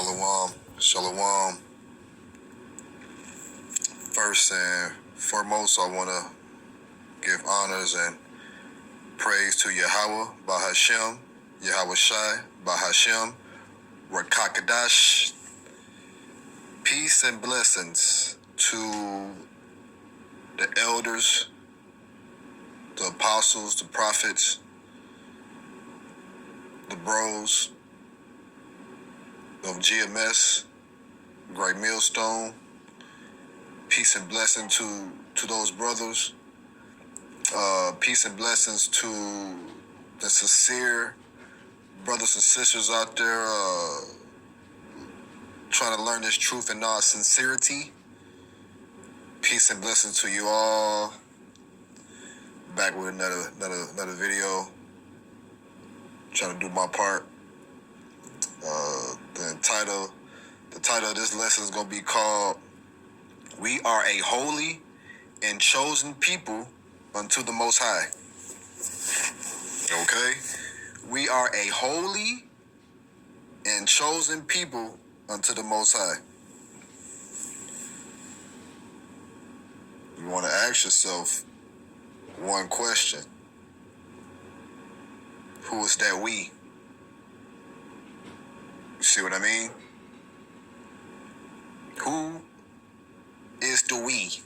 Shalom, shalom. First and foremost, I want to give honors and praise to Yahweh, Bahashem, Yahweh Shai, Bahashem, Rakakadash. Peace and blessings to the elders, the apostles, the prophets, the bros of GMS, Great Millstone. Peace and blessing to those brothers. Peace and blessings to the sincere brothers and sisters out there trying to learn this truth in all sincerity. Peace and blessings to you all. Back with another video. Trying to do my part. The title of this lesson is going to be called "We Are a Holy and Chosen People Unto the Most High." Okay? We are a holy and chosen people unto the Most High. You want to ask yourself one question. Who is that we? You see what I mean? Who is the we?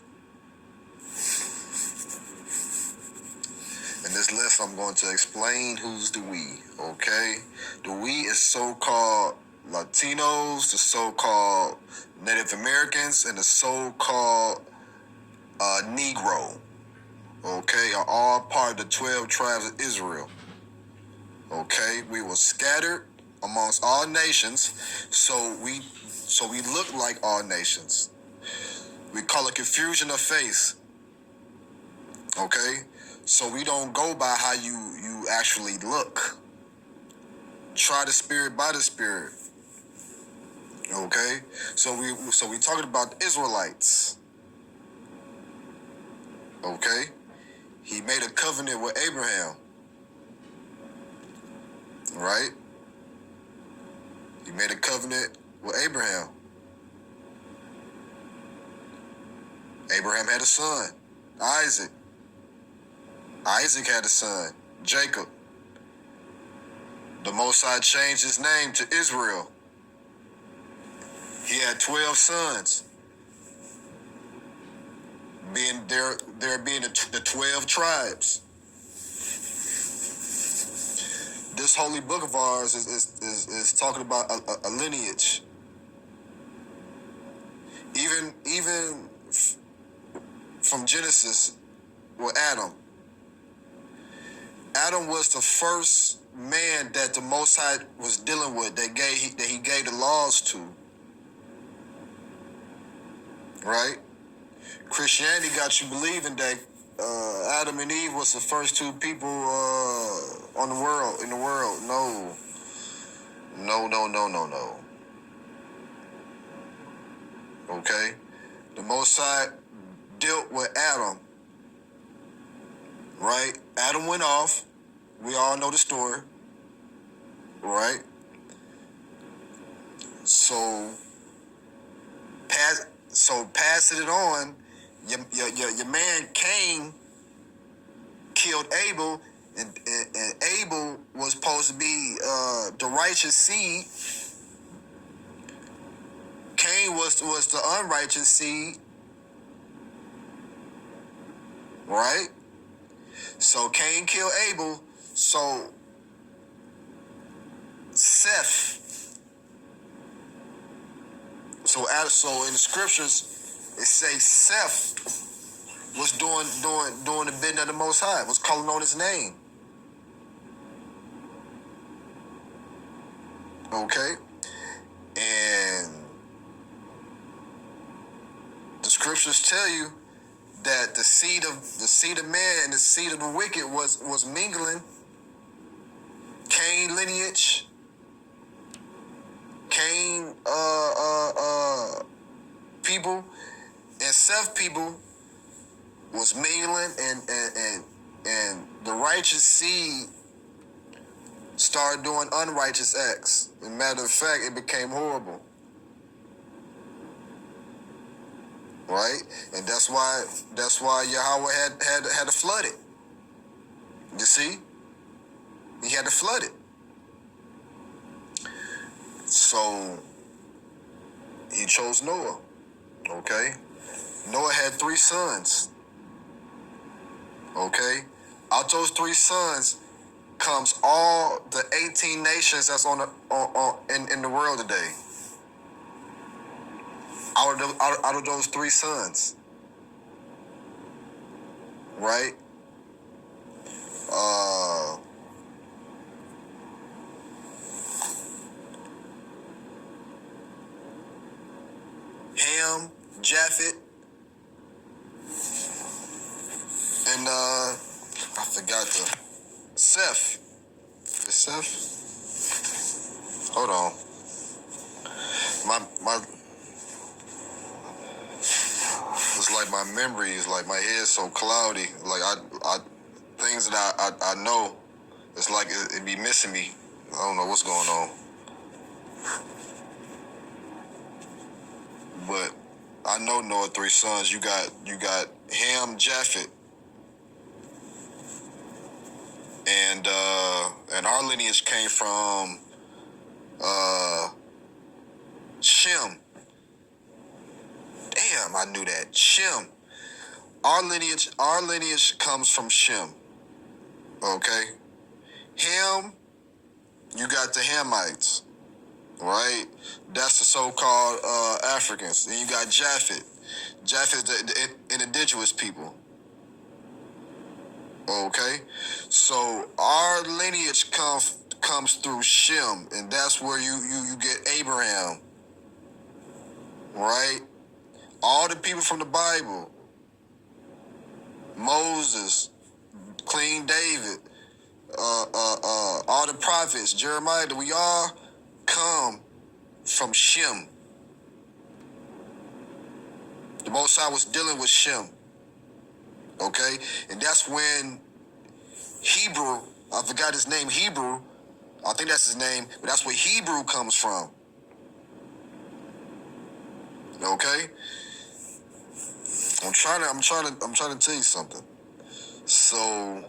In this lesson, I'm going to explain who's the we, okay? The we is so-called Latinos, the so-called Native Americans, and the so-called Negro, okay, are all part of the 12 tribes of Israel, okay? We were scattered amongst all nations, so we look like all nations. We call it confusion of face, okay? So we don't go by how you actually look. Try the spirit by the spirit, okay? So we talking about the Israelites, okay? He made a covenant with Abraham, right? He made a covenant with Abraham. Abraham had a son, Isaac. Isaac had a son, Jacob. The Most High changed his name to Israel. He had 12 sons. Being the 12 tribes. This holy book of ours is talking about a lineage. Even from Genesis with Adam. Adam was the first man that the Most High was dealing with, that he gave the laws to. Right? Christianity got you believing that Adam and Eve was the first two people in the world. No. Okay? The Most High dealt with Adam. Right? Adam went off. We all know the story. Right? So passing it on, your man Cain killed Abel, and Abel was supposed to be the righteous seed. Cain was the unrighteous seed. Right? So Cain killed Abel. So Seth. So in the scriptures, it says Seth was doing the bidding of the Most High, was calling on his name. Okay? And the scriptures tell you that the seed of man and the seed of the wicked was mingling. Cain lineage, Cain people, and Seth people was mingling, and the righteous seed started doing unrighteous acts. As a matter of fact, it became horrible. Right? And that's why Yahweh had to flood it. You see? He had to flood it. So he chose Noah. Okay? Noah had 3 sons. Okay? Out those 3 sons comes all the 18 nations that's in the world today. Out of those 3 sons. Right? Ham, Japheth, and I forgot the Seth. Is it Seth? Hold on. My it's like my memory is like my head's so cloudy. Like I things that I know, it's like it be missing me. I don't know what's going on. But I know Noah 3 sons. You got Ham, Japheth, and our lineage came from Shem. Damn, I knew that. Shem. Our lineage comes from Shem. Okay? Ham, you got the Hamites, right? That's the so-called Africans. Then you got Japheth. Japheth, the indigenous people. Okay? So our lineage comes through Shem, and that's where you get Abraham. Right? All the people from the Bible, Moses, King David, all the prophets, Jeremiah, we all come from Shem. The Most High was dealing with Shem. Okay? And that's when Hebrew, I forgot his name, Hebrew, I think that's his name, but that's where Hebrew comes from. Okay? I'm trying to tell you something. So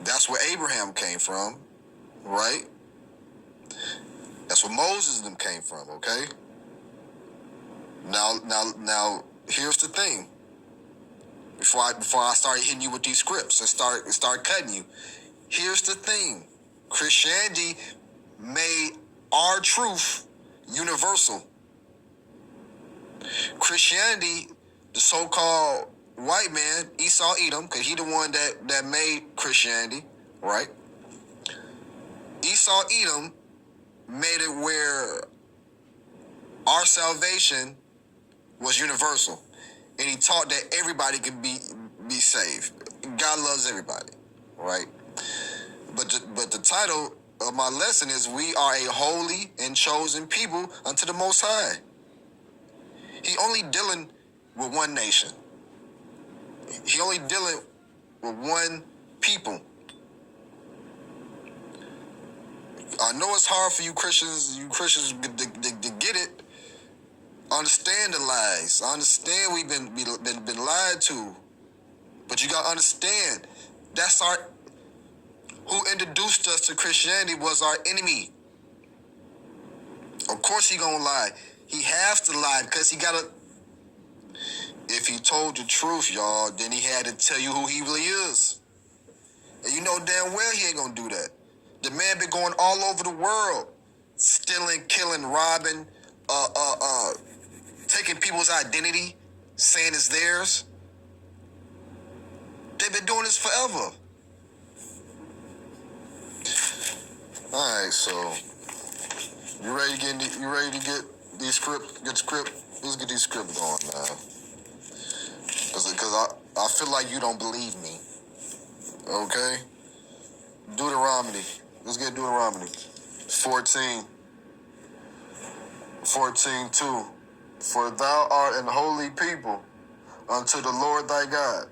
that's where Abraham came from, right? That's where Moses and them came from, okay? Now here's the thing. Before I start hitting you with these scripts and start cutting you. Here's the thing. Christianity made our truth universal. Christianity, the so-called white man, Esau Edom, because he the one that made Christianity, right? Esau Edom made it where our salvation was universal. And he taught that everybody could be saved. God loves everybody, right? But the title of my lesson is "We are a holy and chosen people unto the Most High." He only dealing with one nation. He only dealing with one people. I know it's hard for you Christians to get it. Understand the lies. I understand we've been lied to. But you gotta understand, that's who introduced us to Christianity was our enemy. Of course he gonna lie. He has to lie because he gotta. If he told the truth, y'all, then he had to tell you who he really is. And you know damn well he ain't gonna do that. The man been going all over the world, stealing, killing, robbing, taking people's identity, saying it's theirs. They've been doing this forever. All right, so you ready to get these script? Let's get these script going now. Cause I feel like you don't believe me. Okay? Deuteronomy. Let's get Deuteronomy 14:2. For thou art an holy people unto the Lord thy God.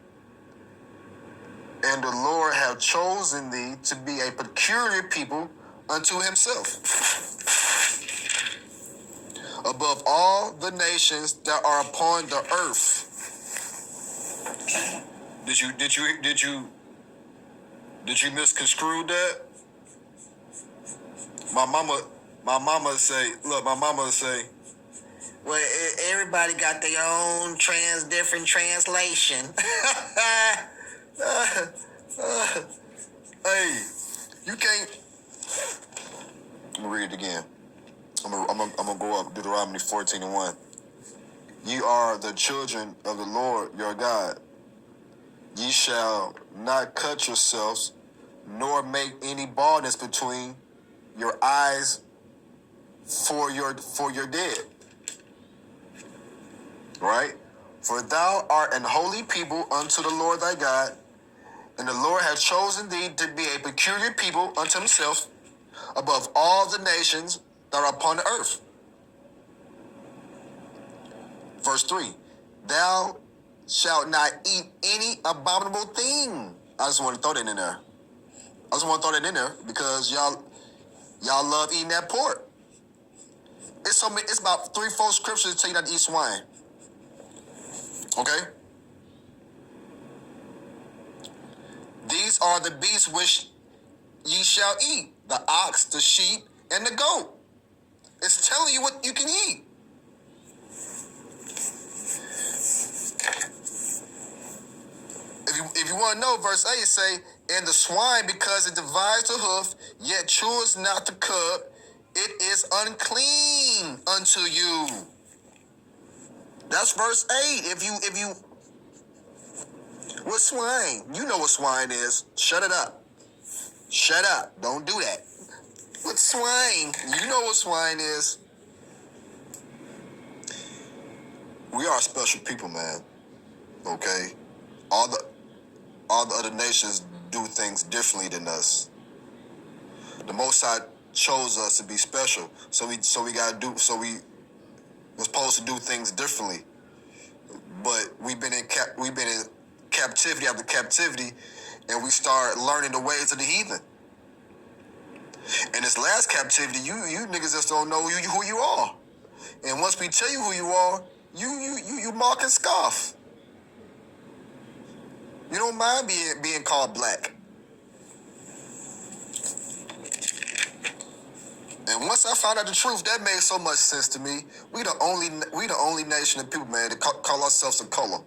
And the Lord hath chosen thee to be a peculiar people unto himself, above all the nations that are upon the earth. Did you misconstrue that? My mama say, well, everybody got their own different translation. Hey, you can't. I'm gonna read it again. I'm gonna go up Deuteronomy 14:1. Ye are the children of the Lord your God. Ye shall not cut yourselves, nor make any baldness between your eyes for your dead. Right? For thou art an holy people unto the Lord thy God, and the Lord hath chosen thee to be a peculiar people unto himself, above all the nations that are upon the earth. Verse 3, thou shalt not eat any abominable thing. I just want to throw that in there. Because y'all love eating that pork. It's about 3-4 scriptures that tell you not to eat swine. Okay? These are the beasts which ye shall eat: the ox, the sheep, and the goat. It's telling you what you can eat. If you want to know, verse 8 say, and the swine, because it divides the hoof, yet chews not the cud, it is unclean unto you. That's verse 8. If you what swine? You know what swine is. Shut it up. Shut up. Don't do that. What swine? You know what swine is. We are special people, man. Okay? All the other nations do things differently than us. The Most High chose us to be special, so we were supposed to do things differently. But we've been in captivity after captivity, and we start learning the ways of the heathen. In this last captivity, you niggas just don't know who you are. And once we tell you who you are, you mock and scoff. You don't mind being called black. And once I found out the truth, that made so much sense to me. We the only nation of people, man, that call ourselves a color.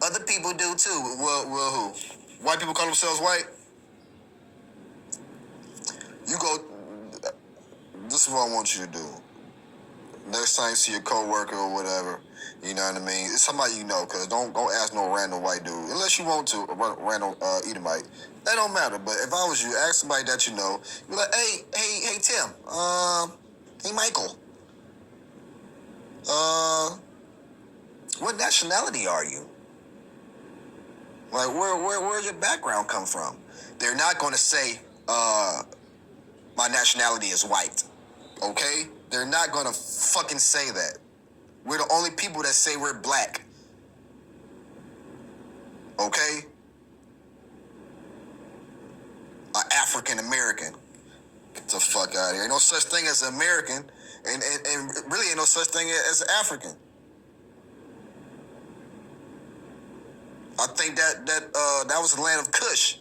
Other people do too. Well, who? White people call themselves white? You go. This is what I want you to do. Next time you see a coworker or whatever, you know what I mean? It's somebody you know, because don't ask no random white dude. Unless you want to, a random Edomite. That don't matter. But if I was you, ask somebody that you know. Be like, hey, Tim. Hey, Michael. What nationality are you? Like, where your background come from? They're not going to say, my nationality is white. Okay? They're not going to fucking say that. We're the only people that say we're black. Okay? African American. Get the fuck out of here. Ain't no such thing as an American, and really ain't no such thing as an African. I think that was the land of Cush,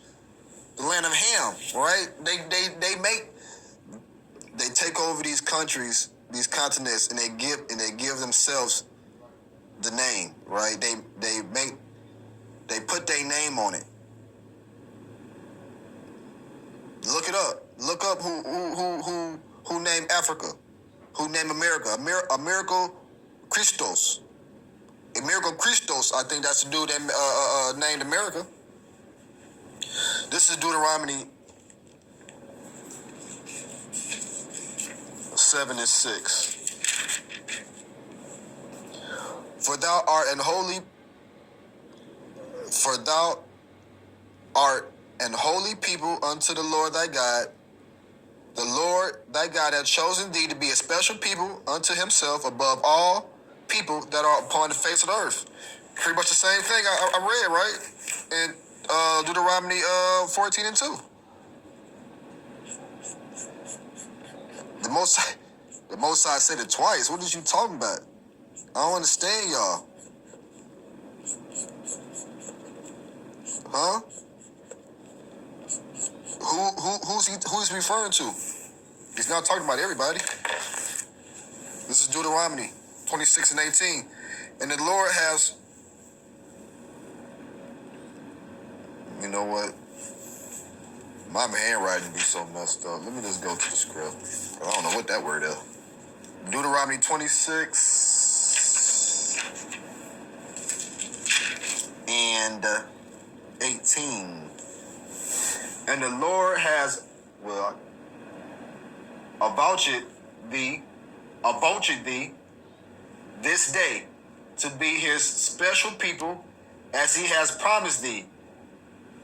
the land of Ham, right? They take over these countries, these continents, and they give themselves the name, right? They put their name on it. Look it up. Look up who named Africa, who named America. Americo Christos. Americo Christos, I think that's the dude that named America. This is Deuteronomy 7:6. For thou art an holy people unto the Lord thy God. The Lord thy God hath chosen thee to be a special people unto himself above all people that are upon the face of the earth. Pretty much the same thing I read, right? In Deuteronomy 14:2. The Most High said it twice. What is you talking about? I don't understand y'all. Huh? Who's he referring to? He's not talking about everybody. This is Deuteronomy 26:18. And the Lord has, you know what? My handwriting be so messed up. Let me just go to the script. I don't know what that word is. Deuteronomy 26:18. And the Lord has, well, avouched thee this day to be his special people, as he has promised thee,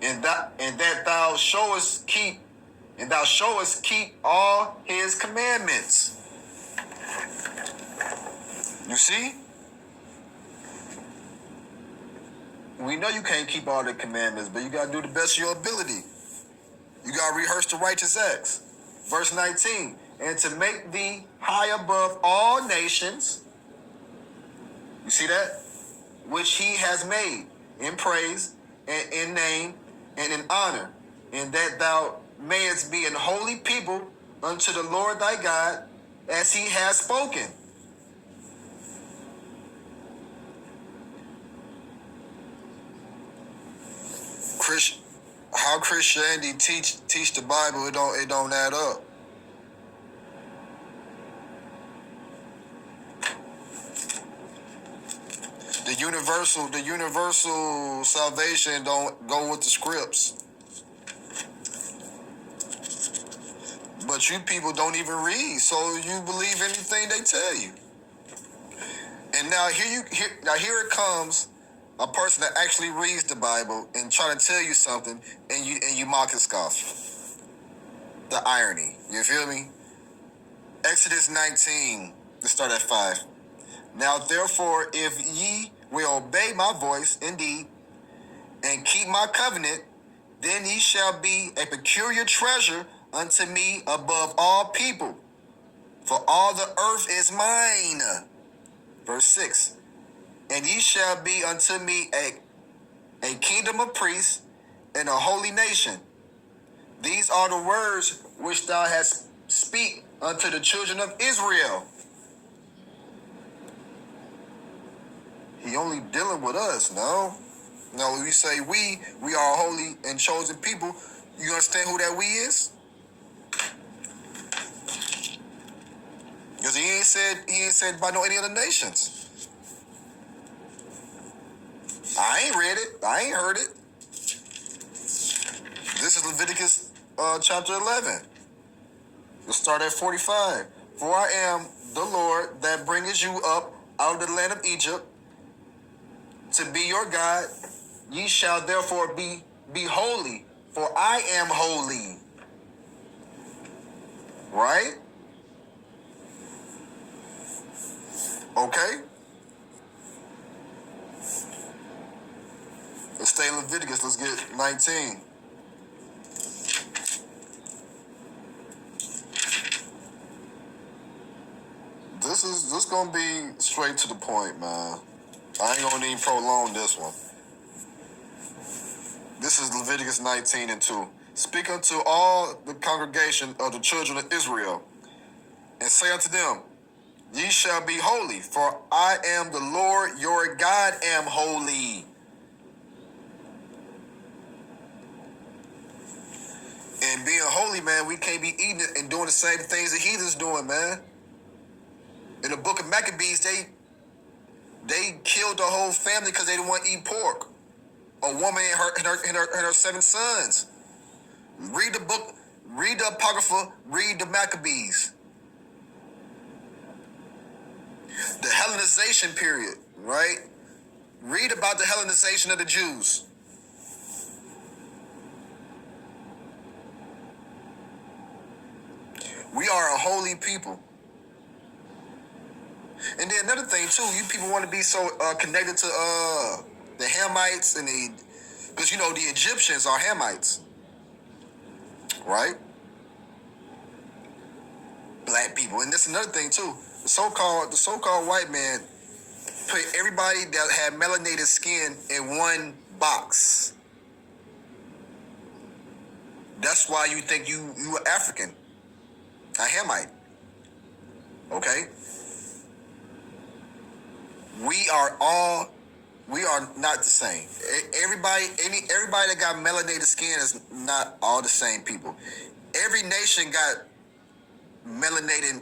and that thou showest keep all his commandments. You see? We know you can't keep all the commandments, but you gotta do the best of your ability. You gotta rehearse the righteous acts. Verse 19, and to make thee high above all nations. You see that? Which he has made in praise and in name and in honor, and that thou mayest be an holy people unto the Lord thy God, as he has spoken. How Christianity teach the Bible, it don't add up. The universal salvation don't go with the scripts. But you people don't even read, so you believe anything they tell you. And now here it comes a person that actually reads the Bible and try to tell you something, and you mock and scoff. The irony, you feel me? Exodus 19, let's start at 5. Now therefore, if ye will obey my voice indeed, and keep my covenant, then ye shall be a peculiar treasure unto me above all people, for all the earth is mine. Verse 6, and ye shall be unto me a kingdom of priests and a holy nation. These are the words which thou hast speak unto the children of Israel. He only dealing with us, no? Now, when we say we are a holy and chosen people, you understand who that we is? Because he ain't said by no any other nations. I ain't read it. I ain't heard it. This is Leviticus chapter 11. Let's start at 45. For I am the Lord that bringeth you up out of the land of Egypt to be your God. Ye shall therefore be holy, for I am holy. Right? Okay? Let's stay in Leviticus. Let's get 19. This gonna be straight to the point, man. I ain't gonna even prolong this one. This is Leviticus 19:2. Speak unto all the congregation of the children of Israel, and say unto them, ye shall be holy, for I am the Lord your God am holy. And being holy, man, we can't be eating it and doing the same things the heathens doing, man. In the book of Maccabees, they killed the whole family because they didn't want to eat pork. A woman and her 7 sons. Read the book, read the Apocrypha, read the Maccabees. The Hellenization period, right? Read about the Hellenization of the Jews. We are a holy people. And then another thing too, you people want to be so connected to the Hamites and because you know the Egyptians are Hamites, right? Black people, and this is another thing too. The so-called white man put everybody that had melanated skin in one box. That's why you think you are African, a Hamite. Okay? We are not the same. Everybody that got melanated skin is not all the same people. Every nation got melanated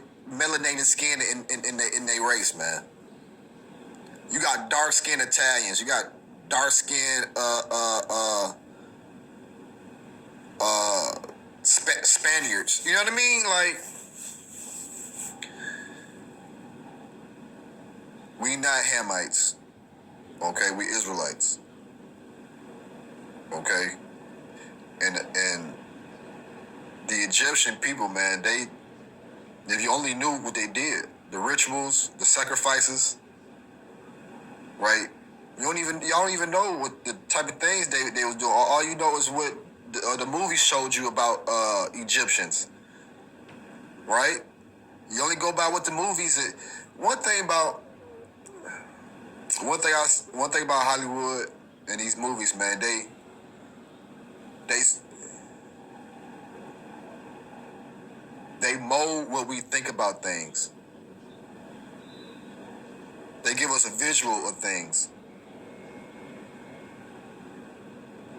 skin in their race, man. You got dark skinned Italians. You got dark skinned Spaniards. You know what I mean? Like, we not Hamites. Okay, we Israelites. Okay, and the Egyptian people, man, if you only knew what they did, the rituals, the sacrifices, right? Y'all don't even know what the type of things they was doing. All you know is what the movie showed you about Egyptians, right? You only go by what the movies. One thing about Hollywood and these movies, man, they mold what we think about things. They give us a visual of things.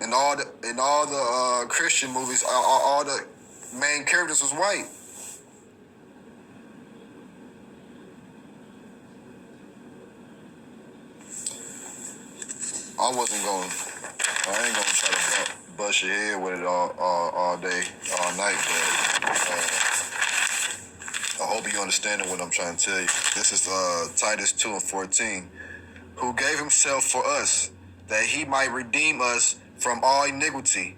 In all the Christian movies, all the main characters was white. I ain't gonna try to bust your head with it all day, all night, but I hope you understanding what I'm trying to tell you. This is Titus 2:14, who gave himself for us, that he might redeem us from all iniquity,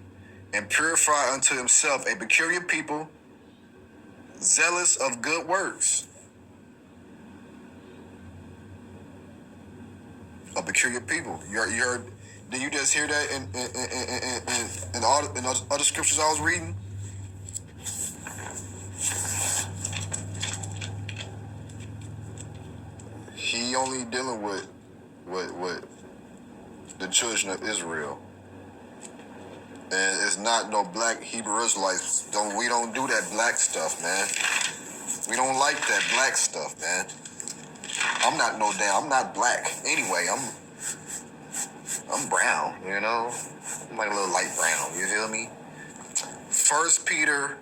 and purify unto himself a peculiar people, zealous of good works. A peculiar people. You heard? Did you just hear that in all in other scriptures I was reading? He only dealing with the children of Israel. And it's not no black Hebrew Israelites. We don't do that black stuff, man. We don't like that black stuff, man. I'm not black. Anyway, I'm brown, you know? I'm like a little light brown, you feel me? 1 Peter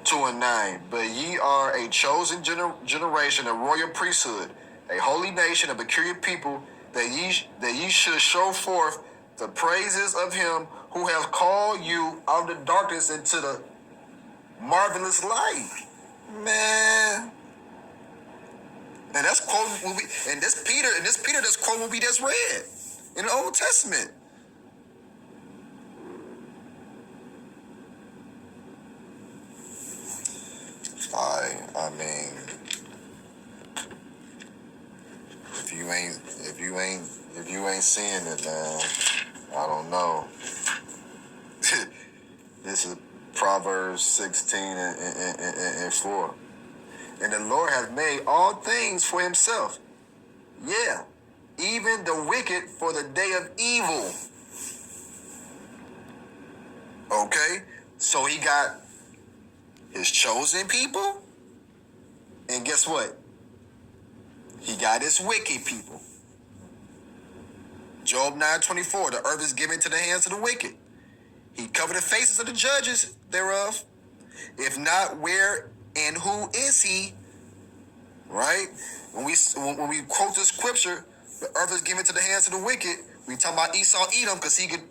2:9, but ye are a chosen generation, a royal priesthood, a holy nation, a peculiar people, that ye should show forth the praises of him who have called you out of the darkness into the marvelous light. Man. And that's quote and this Peter that's quote what we just read in the Old Testament. I mean, if you ain't seeing it, man, I don't know. This is Proverbs 16 and 4. And the Lord hath made all things for himself. Yeah, even the wicked for the day of evil. Okay, so he got his chosen people, and guess what? He got his wicked people. Job 9:24, the earth is given to the hands of the wicked. He covered the faces of the judges thereof. If not, where and who is he? Right? When we quote this scripture, the earth is given to the hands of the wicked, we talk about Esau Edom, because he could.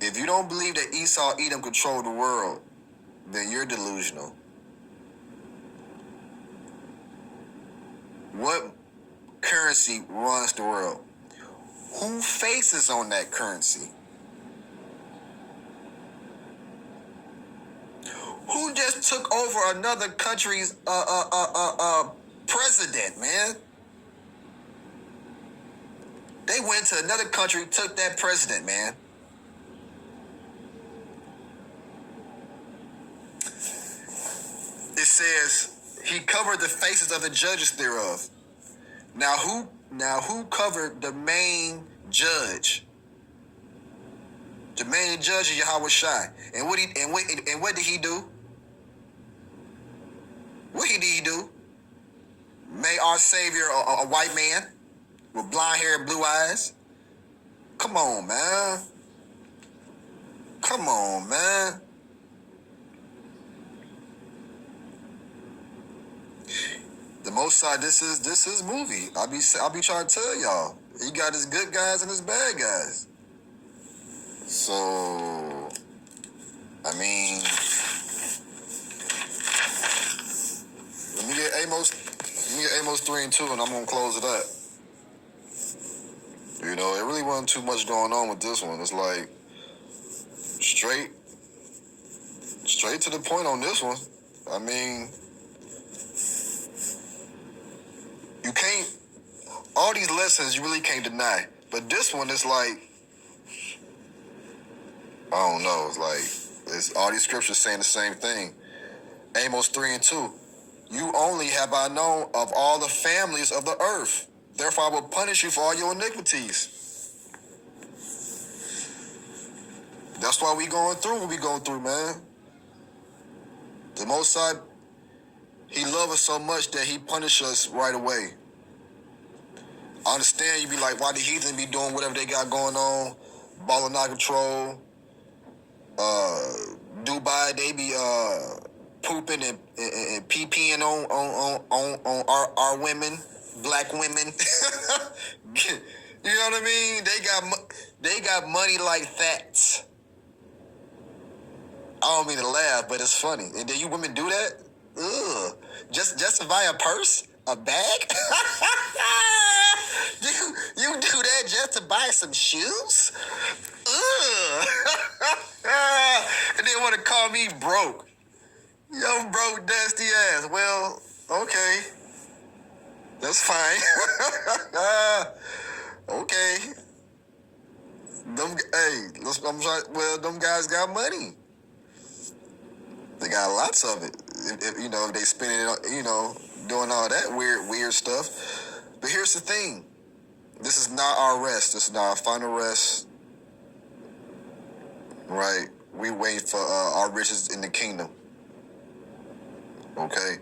If you don't believe that Esau Edom controlled the world, then you're delusional. What currency runs the world? Who faces on that currency? Who just took over another country's president, man. They went to another country, took that president, man. It says he covered the faces of the judges thereof. Now who covered the main judge? The main judge is Yahweh Shai. And what did he do? What did he do? Made our Savior a white man with blonde hair and blue eyes? Come on, man. Come on, man. The Most High, this is movie. I'll be trying to tell y'all. He got his good guys and his bad guys. So, I mean, let me get Amos 3 and 2, and I'm gonna close it up. You know, it really wasn't too much going on with this one. It's like straight to the point on this one. I mean, you can't, all these lessons you really can't deny. But this one is like, I don't know, it's all these scriptures saying the same thing. Amos 3 and 2. You only have I known of all the families of the earth. Therefore I will punish you for all your iniquities. That's why we going through what we going through, man. The Most High, he loves us so much that he punishes us right away. I understand you be like, why the heathen be doing whatever they got going on, balling out of control. Dubai, they be pooping and pee-peeing on our women, black women. You know what I mean? They got money like that. I don't mean to laugh, but it's funny. And then you women do that? Ugh. Just to buy a purse? A bag? you do that just to buy some shoes? Ugh. And they want to call me broke. Yo, broke, dusty ass. Well, okay. That's fine. Okay. Them guys got money. They got lots of it. If they spending it, doing all that weird stuff. But here's the thing. This is not our rest. This is not our final rest. Right? We wait for our riches in the kingdom. Okay?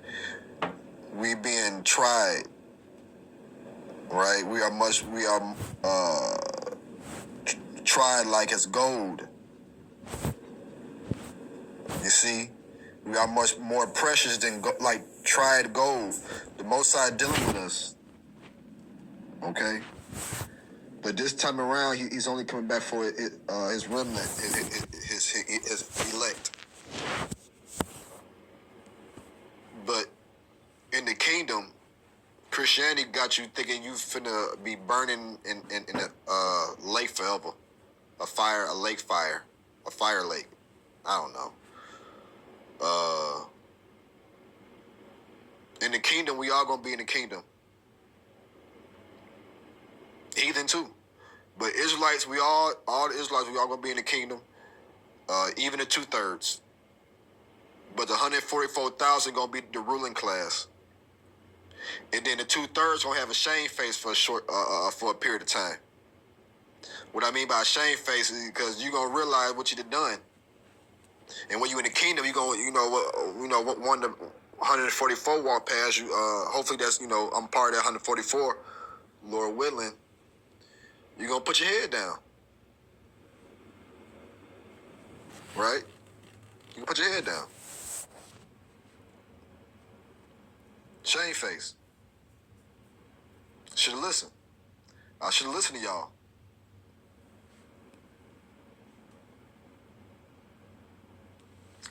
We being tried. Right? We are tried like as gold. You see? We are much more precious than like tried gold. The Most High dealing with us. Okay? But this time around, he's only coming back for his remnant, his elect. But in the kingdom, Christianity got you thinking you finna be burning in a lake forever. A lake fire. A fire lake. I don't know. In the kingdom, we all gonna be in the kingdom. Heathen too. But Israelites, all the Israelites, we all gonna be in the kingdom. Even the 2/3. But the 144,000 gonna be the ruling class. And then the 2/3 gonna have a shame face for a period of time. What I mean by a shame face is because you gonna realize what you done done. And when you in the kingdom, you gonna what one the 144 walk past you. Hopefully that's I'm part of that 144, Lord willing. You're gonna put your head down. Right? You can put your head down. Shame face. Should have listened. I should have listened to y'all.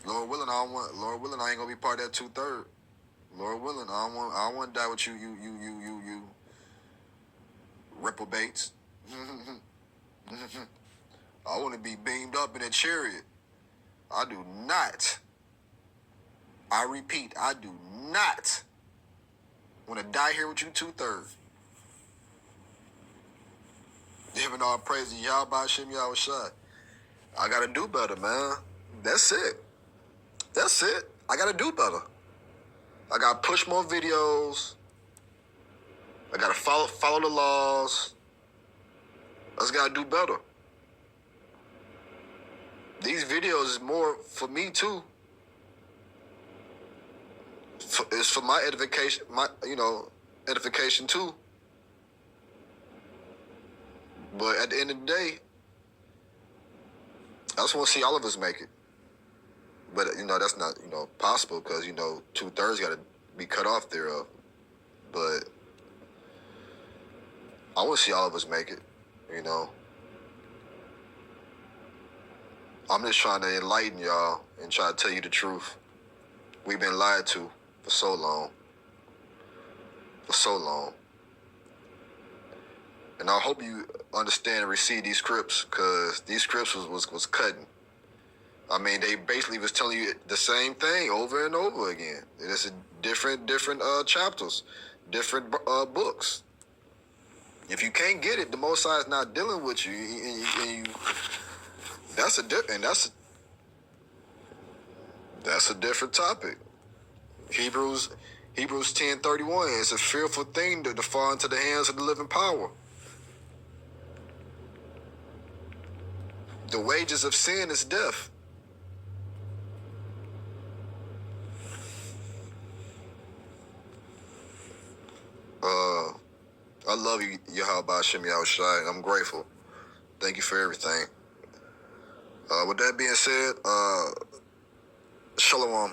Lord willing, I ain't gonna be part of that 2/3. Lord willing, I don't want to die with you reprobates. I want to be beamed up in a chariot. I do not. I repeat, I do not want to die here with you 2/3. Giving all praise to Yahweh Shem Yahushua. I gotta do better, man. That's it. That's it. I gotta do better. I gotta push more videos. I gotta follow the laws. I just gotta do better. These videos is more for me too. It's for my edification, edification too. But at the end of the day, I just want to see all of us make it. But that's not possible because 2/3 got to be cut off thereof. But I want to see all of us make it. I'm just trying to enlighten y'all and try to tell you the truth. We've been lied to for so long. For so long. And I hope you understand and receive these scripts, because these scripts was cutting. I mean, they basically was telling you the same thing over and over again. It's different chapters, different books. If you can't get it, the Most High is not dealing with you, and that's a different topic. Hebrews 10:31. It's a fearful thing to fall into the hands of the living power. The wages of sin is death. I love you, Yahweh Shem Yahushua. I'm grateful. Thank you for everything. With that being said, Shalom.